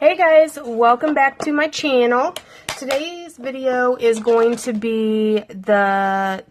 Hey guys, welcome back to my channel. Today's video is going to be the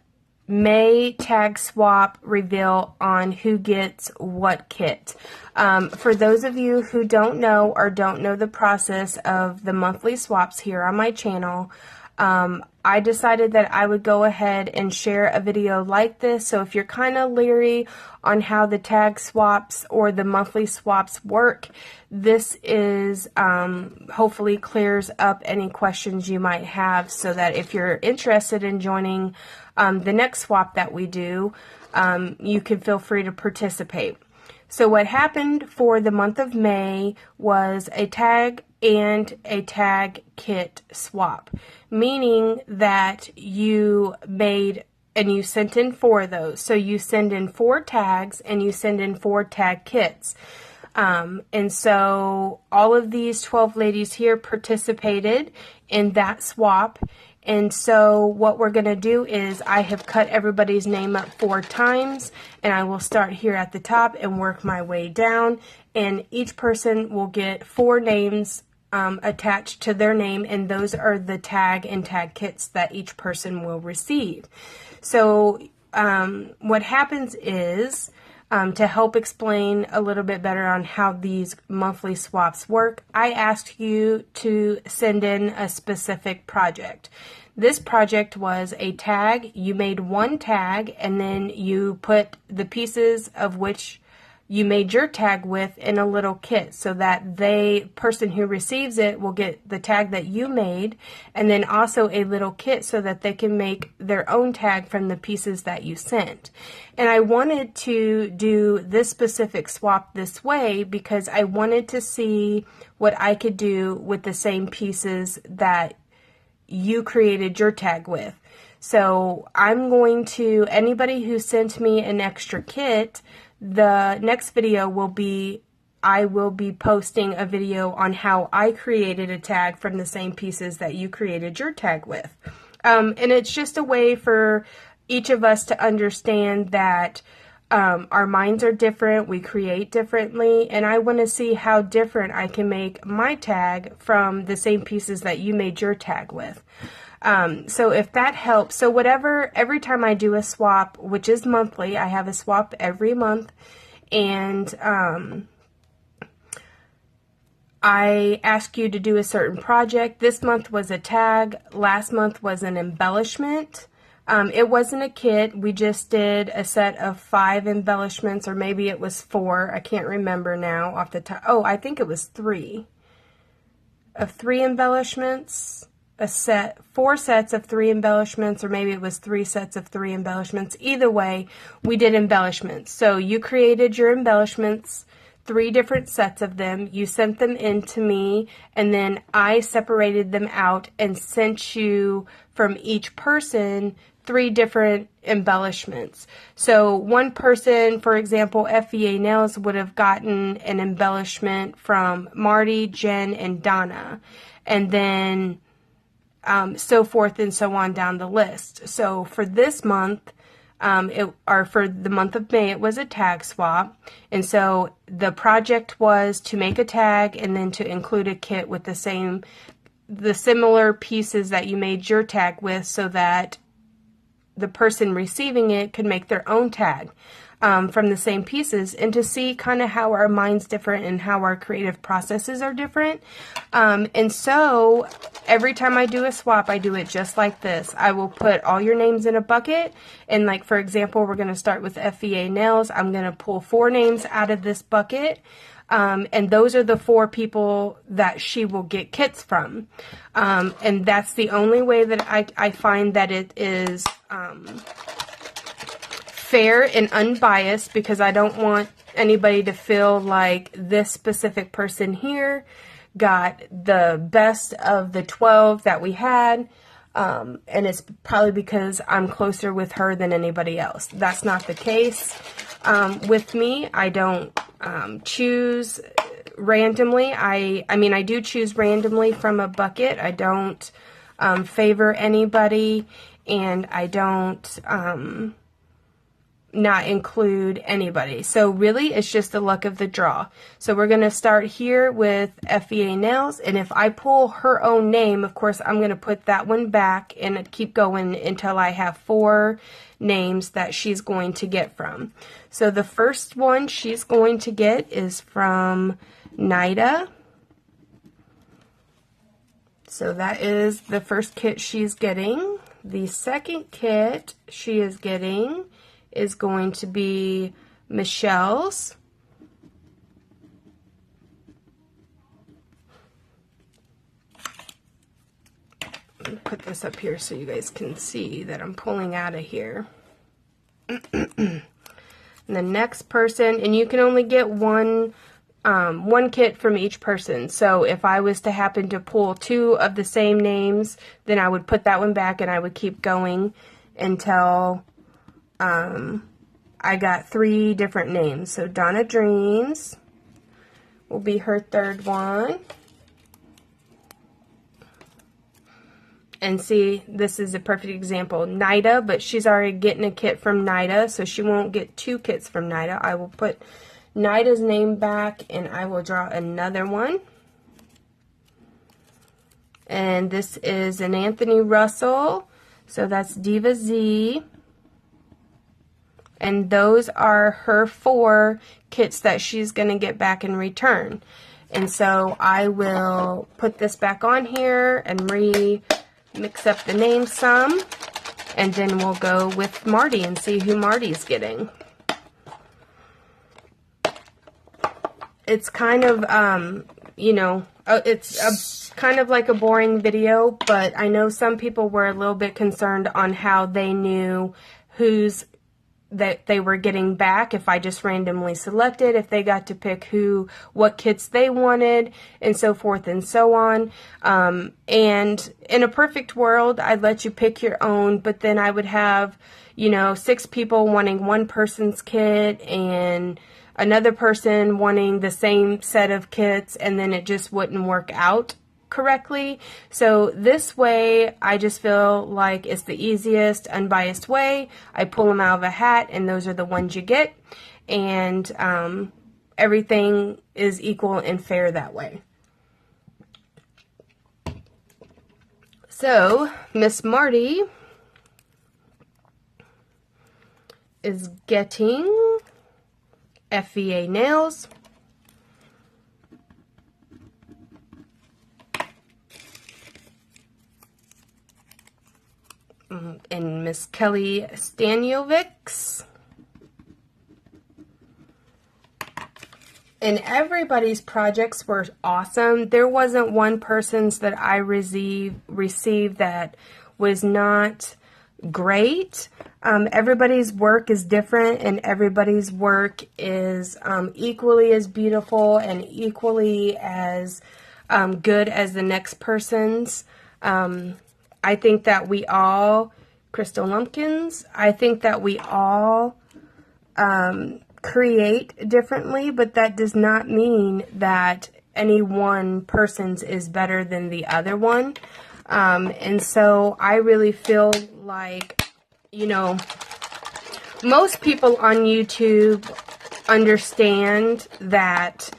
May tag swap reveal on who gets what kit. For those of you who don't know or don't know the process of the monthly swaps here on my channel, I decided that I would go ahead and share a video like this. So if you're kind of leery on how the tag swaps or the monthly swaps work, this is hopefully clears up any questions you might have, so that if you're interested in joining the next swap that we do, you can feel free to participate. So what happened for the month of May was a tag and a tag kit swap, meaning that you made and you sent in 4 of those. So you send in 4 tags and you send in 4 tag kits. And so all of these 12 ladies here participated in that swap. And so what we're going to do is I have cut everybody's name up 4 times, and I will start here at the top and work my way down, and each person will get 4 names attached to their name, and those are the tag and tag kits that each person will receive. So what happens is, to help explain a little bit better on how these monthly swaps work, I asked you to send in a specific project. This project was a tag. You made 1 tag, and then you put the pieces of which you made your tag with in a little kit, so that the person who receives it will get the tag that you made, and then also a little kit so that they can make their own tag from the pieces that you sent. And I wanted to do this specific swap this way because I wanted to see what I could do with the same pieces that you created your tag with. So I'm going to, anybody who sent me an extra kit, the next video will be, I will be posting a video on how I created a tag from the same pieces that you created your tag with. And it's just a way for each of us to understand that our minds are different, we create differently, and I want to see how different I can make my tag from the same pieces that you made your tag with. So if that helps, so whatever, every time I do a swap, which is monthly, I have a swap every month, and I ask you to do a certain project. This month was a tag, last month was an embellishment. It wasn't a kit, we just did a set of 5 embellishments, or maybe it was 4, I can't remember now off the top. Oh, I think it was 3. Of 3 embellishments. A set, 4 sets of 3 embellishments, or maybe it was 3 sets of 3 embellishments. Either way, we did embellishments. So you created your embellishments, 3 different sets of them. You sent them in to me, and then I separated them out and sent you from each person 3 different embellishments. So one person, for example, FEA Nails, would have gotten an embellishment from Marty, Jen, and Donna. And then so forth and so on down the list. So for this month, or for the month of May, it was a tag swap. And so the project was to make a tag and then to include a kit with the similar pieces that you made your tag with, so that the person receiving it could make their own tag from the same pieces, and to see kind of how our minds different and how our creative processes are different. And so every time I do a swap, I do it just like this. I will put all your names in a bucket, and like, for example, we're going to start with FEA Nails. I'm going to pull 4 names out of this bucket, and those are the 4 people that she will get kits from. And that's the only way that I find that it is fair and unbiased, because I don't want anybody to feel like this specific person here got the best of the 12 that we had, and it's probably because I'm closer with her than anybody else. That's not the case. With me, I don't choose randomly. I mean, I do choose randomly from a bucket. I don't favor anybody, and I don't not include anybody. So really, it's just the luck of the draw. So we're going to start here with FEA Nails, and if I pull her own name, of course, I'm going to put that one back and keep going until I have 4 names that she's going to get from. So the first one she's going to get is from Nida. So that is the first kit she's getting. The second kit she is getting is going to be Michelle's. Let me put this up here so you guys can see that I'm pulling out of here. And the next person, and you can only get one kit from each person. So if I was to happen to pull 2 of the same names, then I would put that one back and I would keep going until I got 3 different names. So Donna Dreams will be her third one. And see, this is a perfect example. Nida, but she's already getting a kit from Nida, so she won't get 2 kits from Nida. I will put Nida's name back and I will draw another one. And this is an Anthony Russell, so that's Diva Z. And those are her 4 kits that she's going to get back in return. And so I will put this back on here and mix up the names some. And then we'll go with Marty and see who Marty's getting. It's kind of, you know, it's kind of like a boring video, but I know some people were a little bit concerned on how they knew that they were getting back if I just randomly selected, if they got to pick what kits they wanted, and so forth and so on. And in a perfect world, I'd let you pick your own, but then I would have, you know, 6 people wanting one person's kit and another person wanting the same set of kits, and then it just wouldn't work out correctly. So this way, I just feel like it's the easiest, unbiased way. I pull them out of a hat, and those are the ones you get, and everything is equal and fair that way. So Miss Marty is getting FEA Nails. And Miss Kelly Staniovics. And everybody's projects were awesome. There wasn't one person's that I received that was not great. Everybody's work is different, and everybody's work is equally as beautiful and equally as good as the next person's. I think that we all, Crystal Lumpkins, I think that we all create differently, but that does not mean that any one person's is better than the other one. And so I really feel like, you know, most people on YouTube understand that,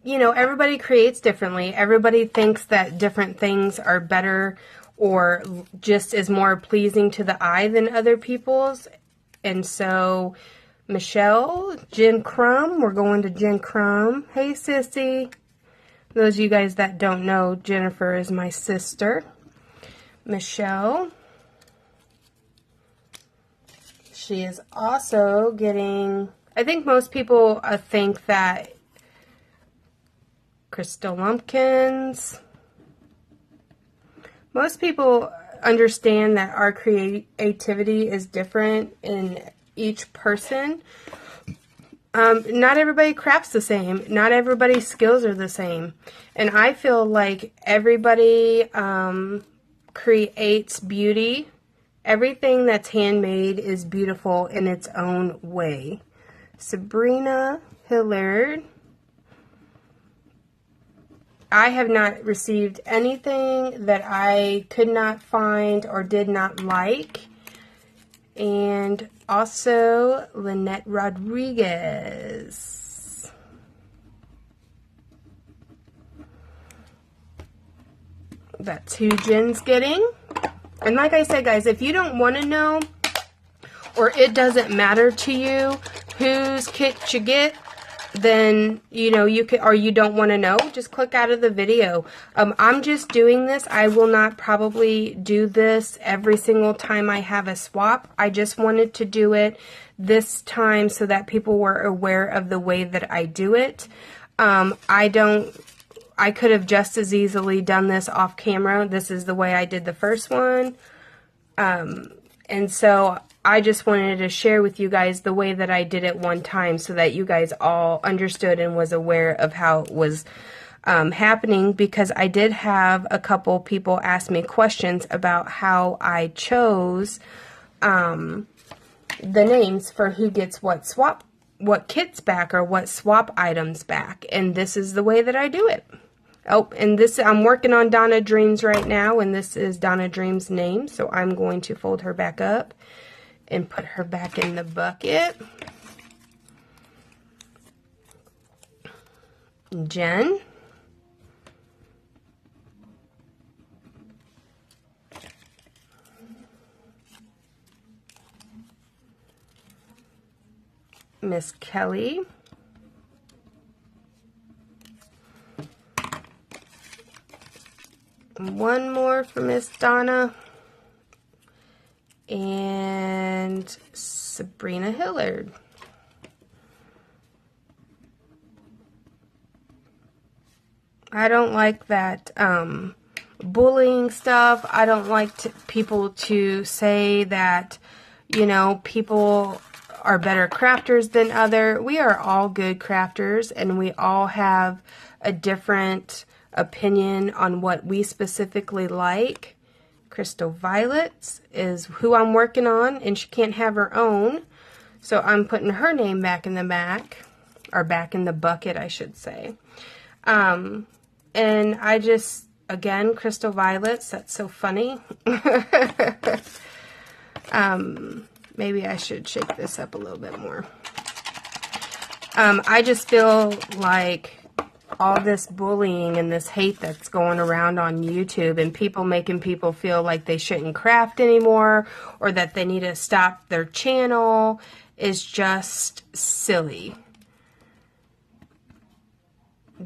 you know, everybody creates differently. Everybody thinks that different things are better or just is more pleasing to the eye than other people's. And so, Michelle, Jen Crum, we're going to Jen Crum. Hey, sissy. Those of you guys that don't know, Jennifer is my sister. Michelle. She is also getting, I think most people think that Crystal Lumpkins. Most people understand that our creativity is different in each person. Not everybody crafts the same. Not everybody's skills are the same. And I feel like everybody creates beauty. Everything that's handmade is beautiful in its own way. Sabrina Hillard. I have not received anything that I could not find or did not like. And also Lynette Rodriguez. That's who Jen's getting. And like I said, guys, if you don't want to know, or it doesn't matter to you whose kit you get, then, you know, you can, or you don't want to know, just click out of the video. I'm just doing this. I will not probably do this every single time I have a swap. I just wanted to do it this time so that people were aware of the way that I do it. I could have just as easily done this off camera. This is the way I did the first one. And so I just wanted to share with you guys the way that I did it one time so that you guys all understood and was aware of how it was happening, because I did have a couple people ask me questions about how I chose the names for who gets what kits back or what swap items back. And this is the way that I do it. Oh, and this, I'm working on Donna Dreams right now, and this is Donna Dreams' name, so I'm going to fold her back up and put her back in the bucket. Jen. Miss Kelly. One more for Miss Donna. And Sabrina Hillard. I don't like that bullying stuff. I don't like people to say that, you know, people are better crafters than other. We are all good crafters, and we all have a different opinion on what we specifically like. Crystal Violets is who I'm working on, and she can't have her own, so I'm putting her name back in the back, or back in the bucket, I should say. And I just, again, Crystal Violets, that's so funny. Maybe I should shake this up a little bit more. I just feel like all this bullying and this hate that's going around on YouTube, and people making people feel like they shouldn't craft anymore, or that they need to stop their channel, is just silly.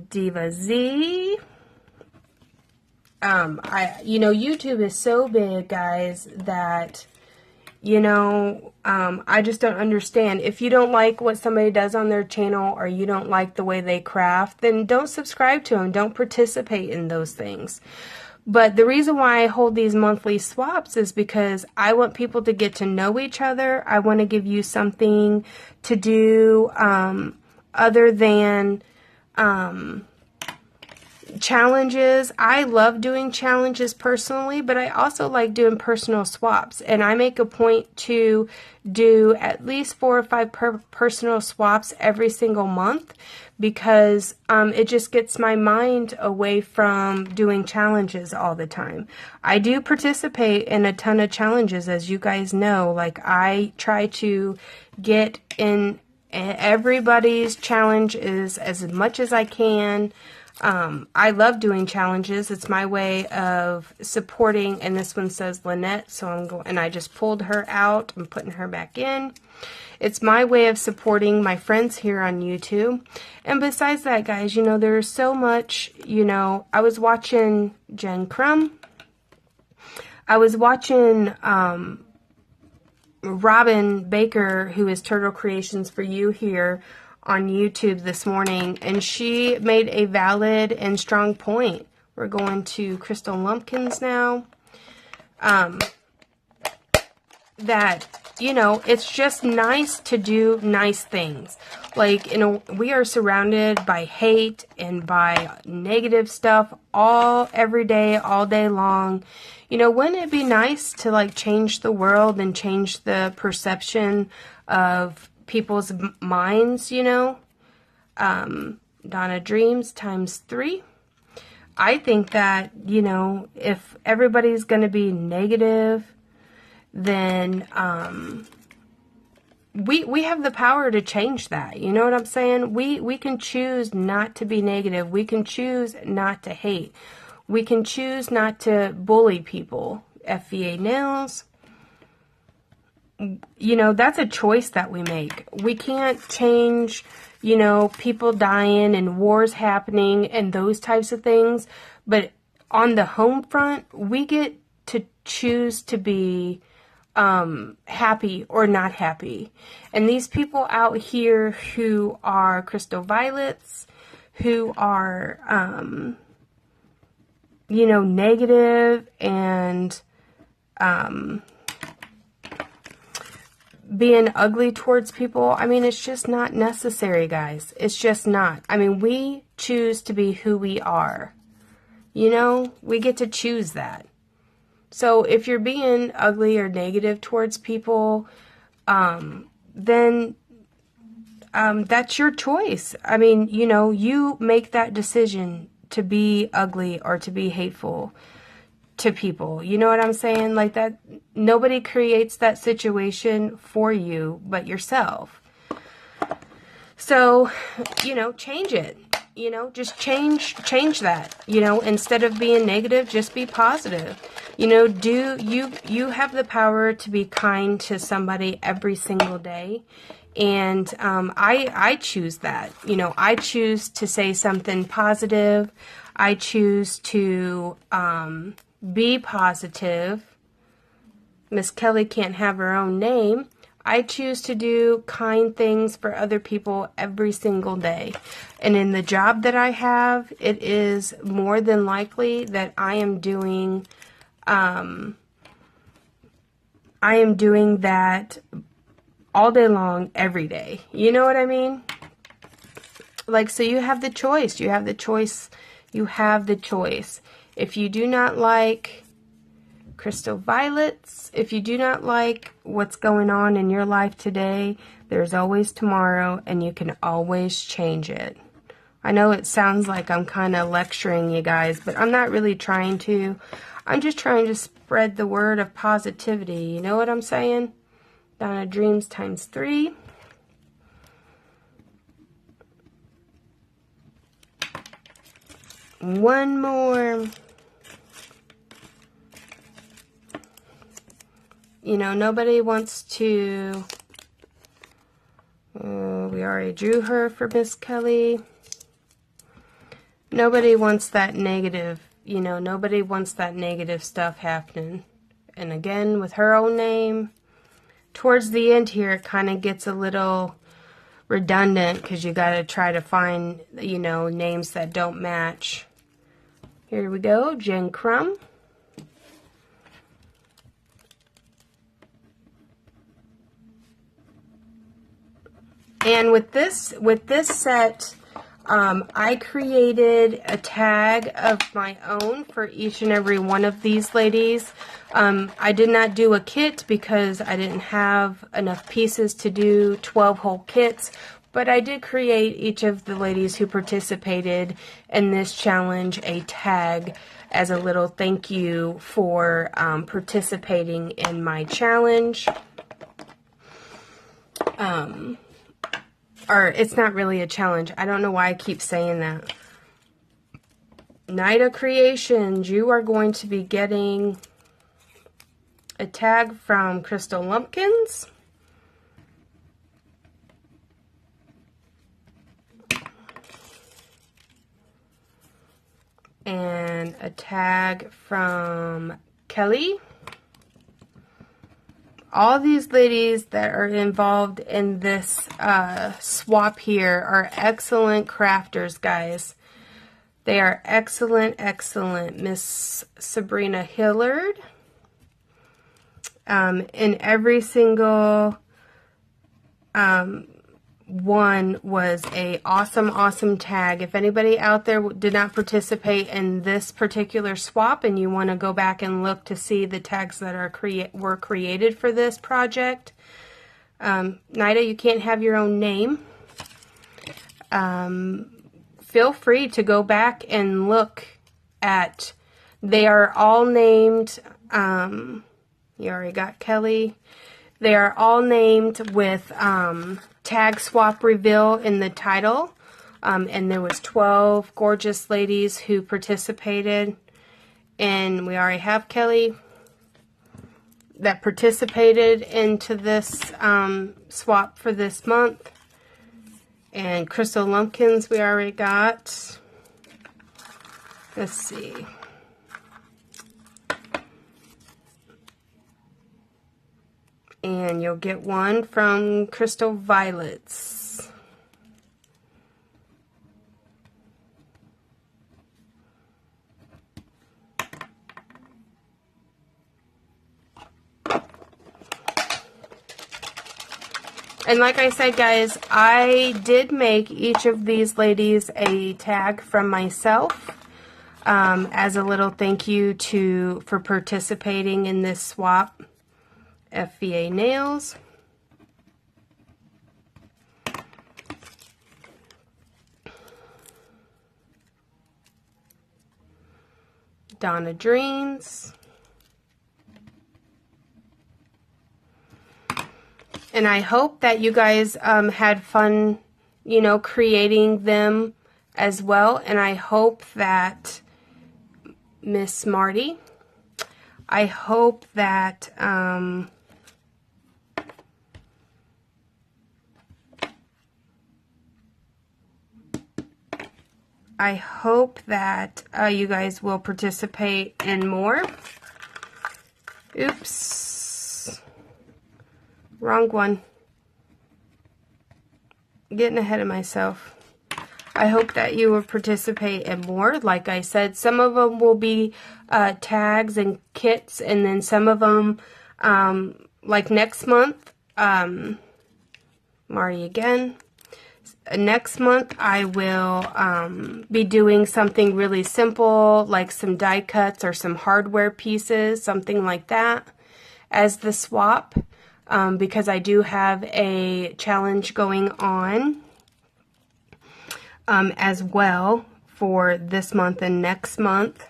Diva Z. You know, YouTube is so big, guys, that, you know, I just don't understand. If you don't like what somebody does on their channel, or you don't like the way they craft, then don't subscribe to them. Don't participate in those things. But the reason why I hold these monthly swaps is because I want people to get to know each other. I want to give you something to do other than challenges. I love doing challenges personally, but I also like doing personal swaps, and I make a point to do at least 4 or 5 personal swaps every single month, because it just gets my mind away from doing challenges all the time. I do participate in a ton of challenges, as you guys know. Like, I try to get in everybody's challenges as much as I can. I love doing challenges. It's my way of supporting, and this one says Lynette, so I'm going, and I just pulled her out. I'm putting her back in. It's my way of supporting my friends here on YouTube. And besides that, guys, you know, there's so much, you know, I was watching Jen Crum. I was watching Robin Baker, who is Turtle Creations for You here on YouTube this morning, and she made a valid and strong point. We're going to Crystal Lumpkins now. That, you know, it's just nice to do nice things. Like, you know, we are surrounded by hate and by negative stuff every day, all day long. You know, wouldn't it be nice to, like, change the world and change the perception of people's minds, you know? Donna Dreams ×3. I think that, you know, if everybody's going to be negative then we have the power to change that. You know what I'm saying? We can choose not to be negative. We can choose not to hate. We can choose not to bully people. FVA nails. You know, that's a choice that we make. We can't change, you know, people dying and wars happening and those types of things. But on the home front, we get to choose to be happy or not happy. And these people out here who are crystal violets, who are, you know, negative and being ugly towards people, I mean, it's just not necessary, guys. It's just not. I mean, we choose to be who we are. You know, we get to choose that. So if you're being ugly or negative towards people, then that's your choice. I mean, you know, you make that decision to be ugly or to be hateful to people. You know what I'm saying? Like that, nobody creates that situation for you but yourself. So, you know, change it. You know, just change that. You know, instead of being negative, just be positive. You know, you have the power to be kind to somebody every single day. And I choose that. You know, I choose to say something positive. I choose to be positive. Miss Kelly can't have her own name. I choose to do kind things for other people every single day. And in the job that I have, it is more than likely that I am doing that all day long, every day. You know what I mean? Like, so you have the choice. You have the choice. You have the choice. If you do not like crystal violets, if you do not like what's going on in your life today, there's always tomorrow, and you can always change it. I know it sounds like I'm kind of lecturing you guys, but I'm not really trying to. I'm just trying to spread the word of positivity. You know what I'm saying? Donna Dreams times 3. One more. You know, nobody wants to, we already drew her for Miss Kelly. Nobody wants that negative, you know, nobody wants that negative stuff happening. And again, with her own name, towards the end here, it kind of gets a little redundant because you got to try to find, you know, names that don't match. Here we go, Jen Crum. And with this set, I created a tag of my own for each and every one of these ladies. I did not do a kit because I didn't have enough pieces to do 12 whole kits, but I did create each of the ladies who participated in this challenge a tag as a little thank you for participating in my challenge. Or it's not really a challenge. I don't know why I keep saying that. Nida Creations, you are going to be getting a tag from Crystal Lumpkins. And a tag from Kelly. All these ladies that are involved in this swap here are excellent crafters, guys. They are excellent, excellent. Miss Sabrina Hillard. In every single one was a awesome tag. If anybody out there did not participate in this particular swap and you want to go back and look to see the tags that are were created for this project, Nida, you can't have your own name. Feel free to go back and look at, they are all named You already got Kelly. They are all named with tag swap reveal in the title. And there was 12 gorgeous ladies who participated. And we already have Kelly that participated into this swap for this month. And Crystal Lumpkins we already got. Let's see. And you'll get one from Crystal Violets. And like I said, guys, I did make each of these ladies a tag from myself as a little thank you for participating in this swap. FVA Nails. Donna Dreams. And I hope that you guys had fun, you know, creating them as well. And I hope that Miss Marty, I hope that you guys will participate in more. Oops. Wrong one. Getting ahead of myself. I hope that you will participate in more. Like I said, some of them will be tags and kits, and then some of them, like next month, Marty again. Next month, I will be doing something really simple, like some die cuts or some hardware pieces, something like that, as the swap, because I do have a challenge going on as well for this month and next month.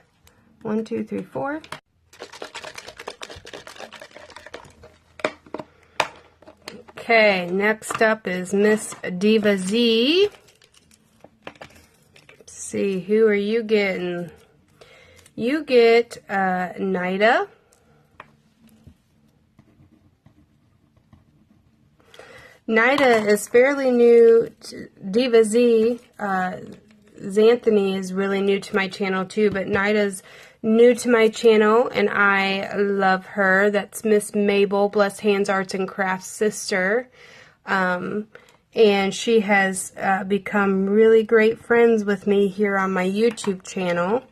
1, 2, 3, 4. Okay, next up is Miss Diva Z. Let's see, who are you getting? You get Nida. Nida is fairly new to Diva Z. Xanthony is really new to my channel too, but Nida's new to my channel and I love her. That's Miss Mabel, Blessed Hands Arts and Crafts sister. And she has become really great friends with me here on my YouTube channel.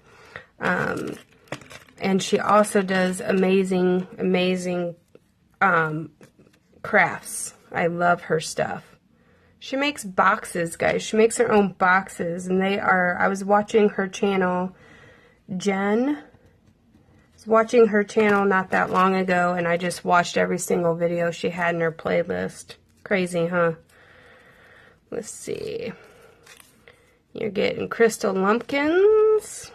And she also does amazing, amazing crafts. I love her stuff. She makes boxes, guys. She makes her own boxes, and they are, I was watching her channel, Jen. I was watching her channel not that long ago, and I just watched every single video she had in her playlist. Crazy, huh? Let's see. You're getting Crystal Lumpkins.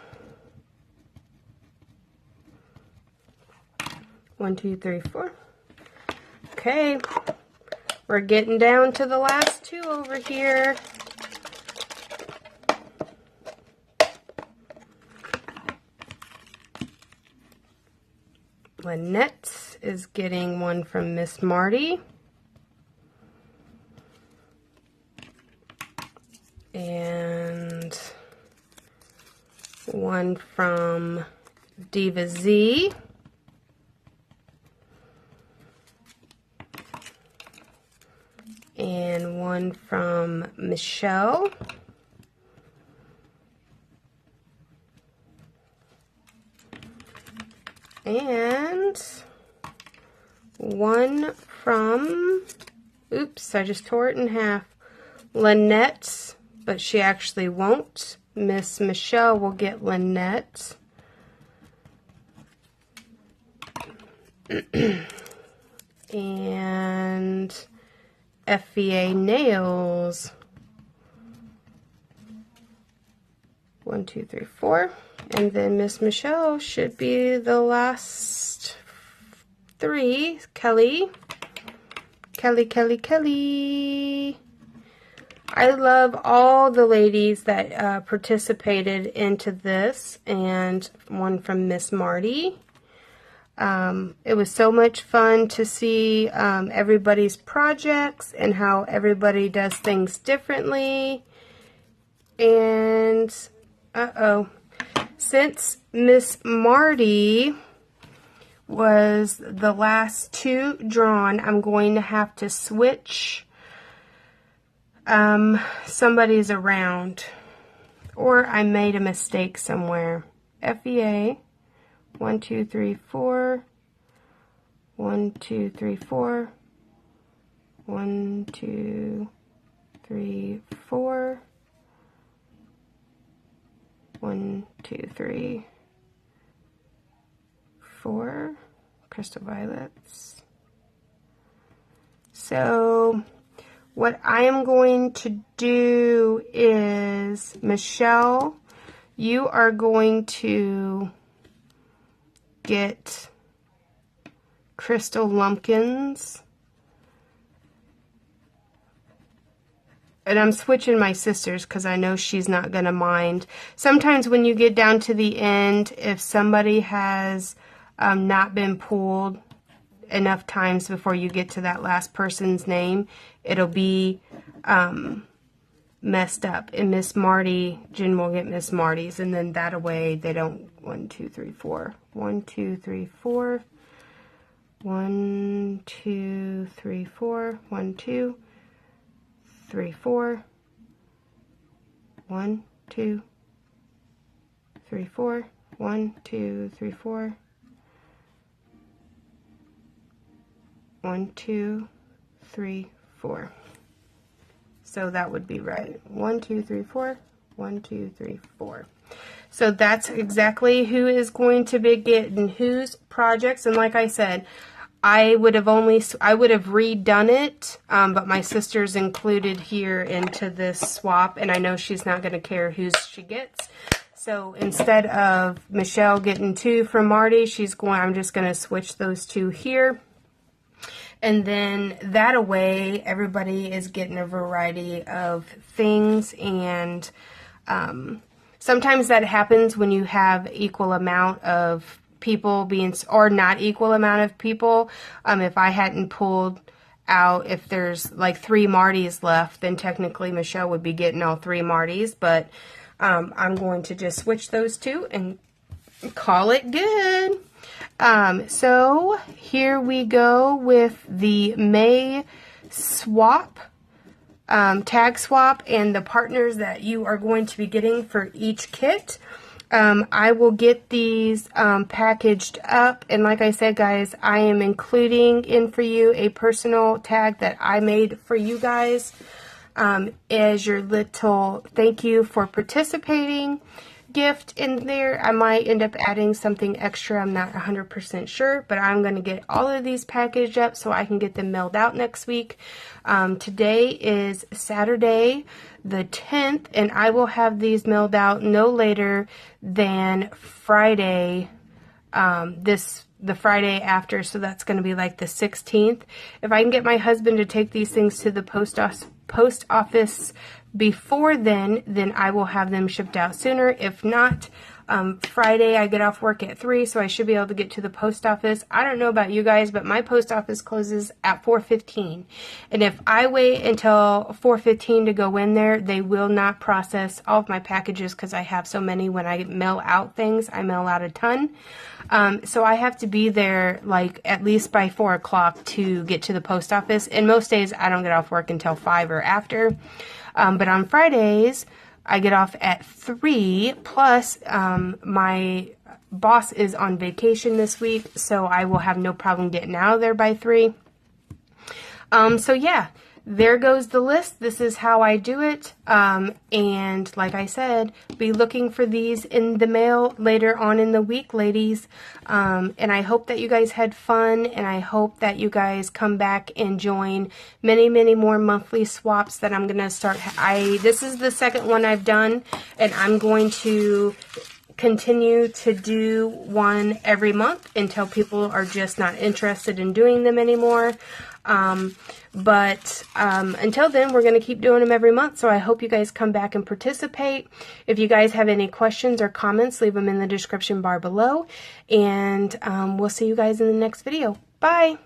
1, 2, 3, 4. Okay. We're getting down to the last two over here. Lynette is getting one from Miss Marty. And one from Diva Z. And one from Michelle. And one from, oops, I just tore it in half, Lynette, but she actually won't. Miss Michelle will get Lynette. And FVA Nails. 1, 2, 3, 4. And then Miss Michelle should be the last 3, Kelly. Kelly. I love all the ladies that participated into this, and one from Miss Marty. It was so much fun to see everybody's projects and how everybody does things differently. And, since Miss Marty was the last 2 drawn, I'm going to have to switch somebody's around, or I made a mistake somewhere. FEA 1 2 3 4 1 2 3 4 1 2 3 4 1 2 3 4 Crystal Violets. So what I am going to do is, Michelle, you are going to get Crystal Lumpkins. And I'm switching my sisters because I know she's not going to mind. Sometimes when you get down to the end, if somebody has not been pulled enough times before you get to that last person's name, it'll be messed up. And Miss Marty, Jen will get Miss Marty's, and then that away they don't. 1 2 3 4 1 2 3 4 1 2 3 4 1 2 3 4 1 2 3 4 1 2 3 4 1 2 3 4. So that would be right. 1 2 3 4 1 2 3 4. So that's exactly who is going to be getting whose projects. And like I said, I would have redone it, but my sister's included here into this swap, and I know she's not going to care whose she gets. So instead of Michelle getting 2 from Marty, I'm just going to switch those 2 here. And then that away, everybody is getting a variety of things, and sometimes that happens when you have equal amount of people or not equal amount of people. If I hadn't pulled out, if there's like 3 Martys left, then technically Michelle would be getting all 3 Martys, but I'm going to just switch those 2 and call it good. So here we go with the May swap, tag swap, and the partners that you are going to be getting for each kit. I will get these packaged up, and like I said, guys, I am including in for you a personal tag that I made for you guys as your little thank you for participating gift in there. I might end up adding something extra. I'm not 100% sure, but I'm going to get all of these packaged up so I can get them mailed out next week. Today is Saturday the 10th, and I will have these mailed out no later than Friday, the Friday after, so that's going to be like the 16th. If I can get my husband to take these things to the post office before then I will have them shipped out sooner. If not, Friday I get off work at 3, so I should be able to get to the post office. I don't know about you guys, but my post office closes at 4:15. And if I wait until 4:15 to go in there, they will not process all of my packages because I have so many. When I mail out things, I mail out a ton. So I have to be there like at least by 4 o'clock to get to the post office. And most days I don't get off work until 5 or after. But on Fridays, I get off at 3, plus my boss is on vacation this week, so I will have no problem getting out of there by 3. So yeah, there goes the list. This is how I do it. And like I said, be looking for these in the mail later on in the week, ladies. And I hope that you guys had fun, and I hope that you guys come back and join many, many more monthly swaps that I'm going to start. This is the second one I've done, and I'm going to continue to do one every month until people are just not interested in doing them anymore. But until then, we're going to keep doing them every month. So I hope you guys come back and participate. If you guys have any questions or comments, leave them in the description bar below. And we'll see you guys in the next video. Bye!